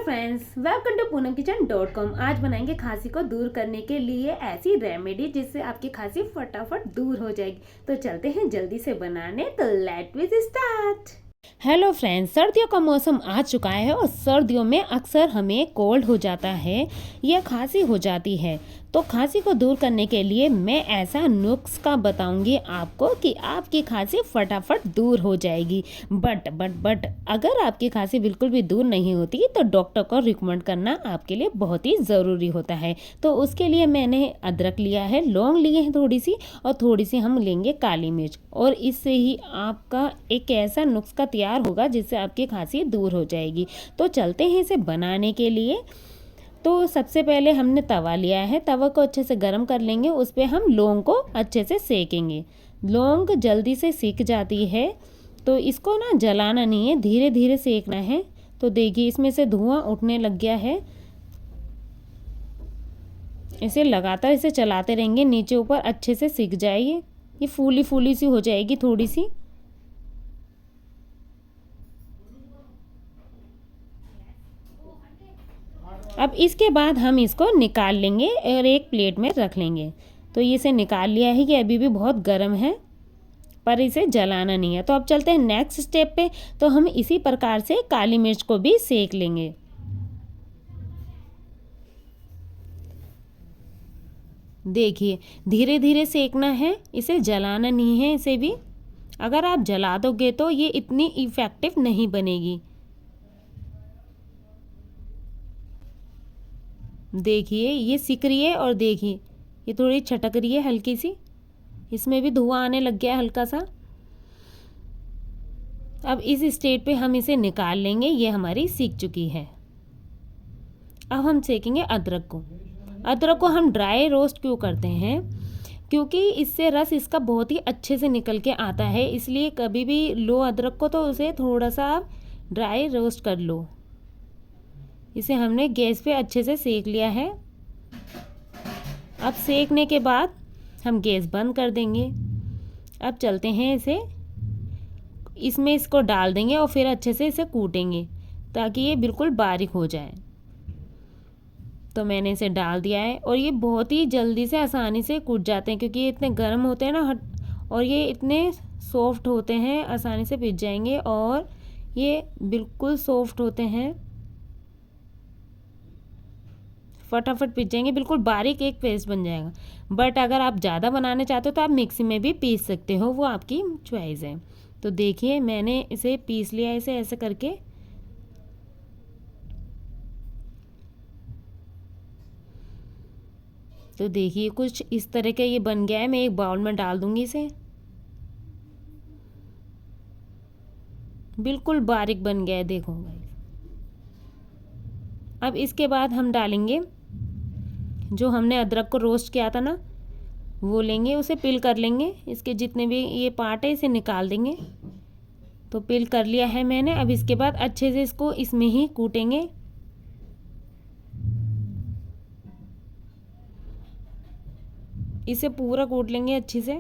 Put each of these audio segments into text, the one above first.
Friends, welcome to पूनमकिचन.com। आज बनाएंगे खांसी को दूर करने के लिए ऐसी रेमेडी जिससे आपकी खांसी फटाफट दूर हो जाएगी। तो चलते हैं जल्दी से बनाने, तो let we start. Hello friends, सर्दियों का मौसम आ चुका है और सर्दियों में अक्सर हमें कोल्ड हो जाता है या खांसी हो जाती है। तो खांसी को दूर करने के लिए मैं ऐसा नुस्खा बताऊंगी आपको कि आपकी खांसी फटाफट दूर हो जाएगी। बट अगर आपकी खांसी बिल्कुल भी दूर नहीं होती तो डॉक्टर को रिकमेंड करना आपके लिए बहुत ही ज़रूरी होता है। तो उसके लिए मैंने अदरक लिया है, लौंग लिए हैं थोड़ी सी, और थोड़ी सी हम लेंगे काली मिर्च, और इससे ही आपका एक ऐसा नुस्खा तैयार होगा जिससे आपकी खांसी दूर हो जाएगी। तो चलते हैं इसे बनाने के लिए। तो सबसे पहले हमने तवा लिया है, तवा को अच्छे से गर्म कर लेंगे, उस पर हम लौंग को अच्छे से सेकेंगे। लौंग जल्दी से सिक जाती है, तो इसको ना जलाना नहीं है, धीरे धीरे सेकना है। तो देखिए इसमें से धुआं उठने लग गया है। इसे लगातार इसे चलाते रहेंगे, नीचे ऊपर अच्छे से सिक जाएगी। ये फूली फूली सी हो जाएगी थोड़ी सी। अब इसके बाद हम इसको निकाल लेंगे और एक प्लेट में रख लेंगे। तो ये इसे निकाल लिया है, ये अभी भी बहुत गर्म है पर इसे जलाना नहीं है। तो अब चलते हैं नेक्स्ट स्टेप पे। तो हम इसी प्रकार से काली मिर्च को भी सेक लेंगे। देखिए धीरे धीरे सेकना है, इसे जलाना नहीं है। इसे भी अगर आप जला दोगे तो ये इतनी इफ़ेक्टिव नहीं बनेगी। देखिए ये सिक रही है और देखिए ये थोड़ी छटक रही है हल्की सी, इसमें भी धुआं आने लग गया है हल्का सा। अब इस स्टेज पे हम इसे निकाल लेंगे, ये हमारी सीख चुकी है। अब हम सेकेंगे अदरक को। अदरक को हम ड्राई रोस्ट क्यों करते हैं? क्योंकि इससे रस इसका बहुत ही अच्छे से निकल के आता है, इसलिए कभी भी लो अदरक को तो उसे थोड़ा सा आप ड्राई रोस्ट कर लो। इसे हमने गैस पे अच्छे से सेक लिया है। अब सेकने के बाद हम गैस बंद कर देंगे। अब चलते हैं इसमें इसको डाल देंगे और फिर अच्छे से इसे कूटेंगे ताकि ये बिल्कुल बारीक हो जाए। तो मैंने इसे डाल दिया है और ये बहुत ही जल्दी से आसानी से कूट जाते हैं, क्योंकि ये इतने गर्म होते हैं ना, और ये इतने सॉफ्ट होते हैं, आसानी से पिस जाएंगे और ये बिल्कुल सॉफ्ट होते हैं, फटाफट पीस जाएंगे, बिल्कुल बारीक एक पेस्ट बन जाएगा। बट अगर आप ज़्यादा बनाने चाहते हो तो आप मिक्सी में भी पीस सकते हो, वो आपकी चॉइस है। तो देखिए मैंने इसे पीस लिया, इसे ऐसे करके। तो देखिए कुछ इस तरह का ये बन गया है। मैं एक बाउल में डाल दूंगी इसे। बिल्कुल बारीक बन गया है, देखो गाइस। अब इसके बाद हम डालेंगे जो हमने अदरक को रोस्ट किया था ना, वो लेंगे, उसे पिल कर लेंगे। इसके जितने भी ये पार्ट है इसे निकाल देंगे। तो पिल कर लिया है मैंने। अब इसके बाद अच्छे से इसको इसमें ही कूटेंगे। इसे पूरा कूट लेंगे अच्छे से।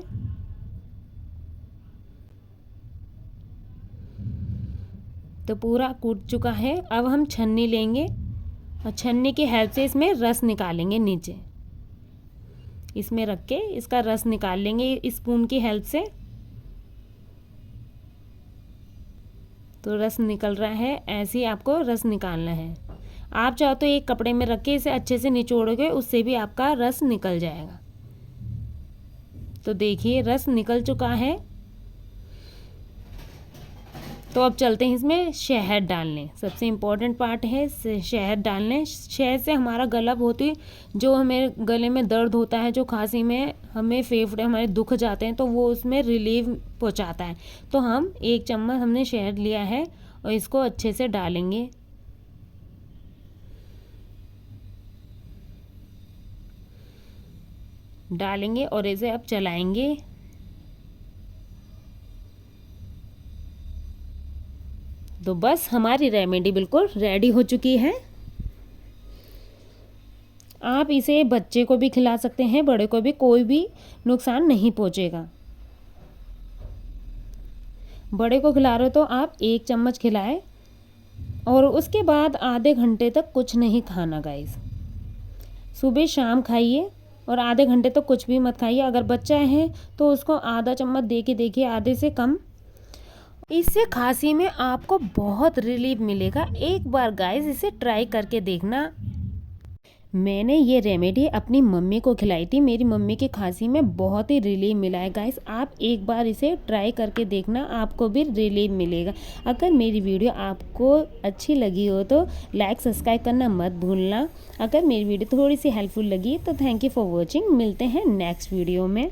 तो पूरा कूट चुका है। अब हम छन्नी लेंगे और छन्नी की हेल्प से इसमें रस निकालेंगे। नीचे इसमें रख के इसका रस निकाल लेंगे स्पून की हेल्प से। तो रस निकल रहा है, ऐसे ही आपको रस निकालना है। आप चाहो तो एक कपड़े में रख के इसे अच्छे से निचोड़ोगे, उससे भी आपका रस निकल जाएगा। तो देखिए रस निकल चुका है। तो अब चलते हैं इसमें शहद डालने। सबसे इम्पोर्टेंट पार्ट है शहद डालने। शहद से हमारा गला बहुत ही, जो हमें गले में दर्द होता है, जो खांसी में हमें फेफड़े हमारे दुख जाते हैं, तो वो उसमें रिलीफ पहुंचाता है। तो हम 1 चम्मच हमने शहद लिया है और इसको अच्छे से डालेंगे। और इसे अब चलाएंगे। तो बस हमारी रेमेडी बिल्कुल रेडी हो चुकी है। आप इसे बच्चे को भी खिला सकते हैं, बड़े को भी, कोई भी नुकसान नहीं पहुंचेगा। बड़े को खिला रहे हो तो आप 1 चम्मच खिलाएं और उसके बाद आधे घंटे तक कुछ नहीं खाना गाइस। सुबह शाम खाइए और आधे घंटे तक कुछ भी मत खाइए। अगर बच्चा है तो उसको आधा चम्मच दे के देखिए, आधे से कम। इससे खांसी में आपको बहुत रिलीफ मिलेगा। एक बार गाइस इसे ट्राई करके देखना। मैंने ये रेमेडी अपनी मम्मी को खिलाई थी, मेरी मम्मी की खांसी में बहुत ही रिलीफ मिला है गाइस। आप एक बार इसे ट्राई करके देखना, आपको भी रिलीफ मिलेगा। अगर मेरी वीडियो आपको अच्छी लगी हो तो लाइक सब्सक्राइब करना मत भूलना। अगर मेरी वीडियो थोड़ी सी हेल्पफुल लगी तो थैंक यू फॉर वॉचिंग। मिलते हैं नेक्स्ट वीडियो में।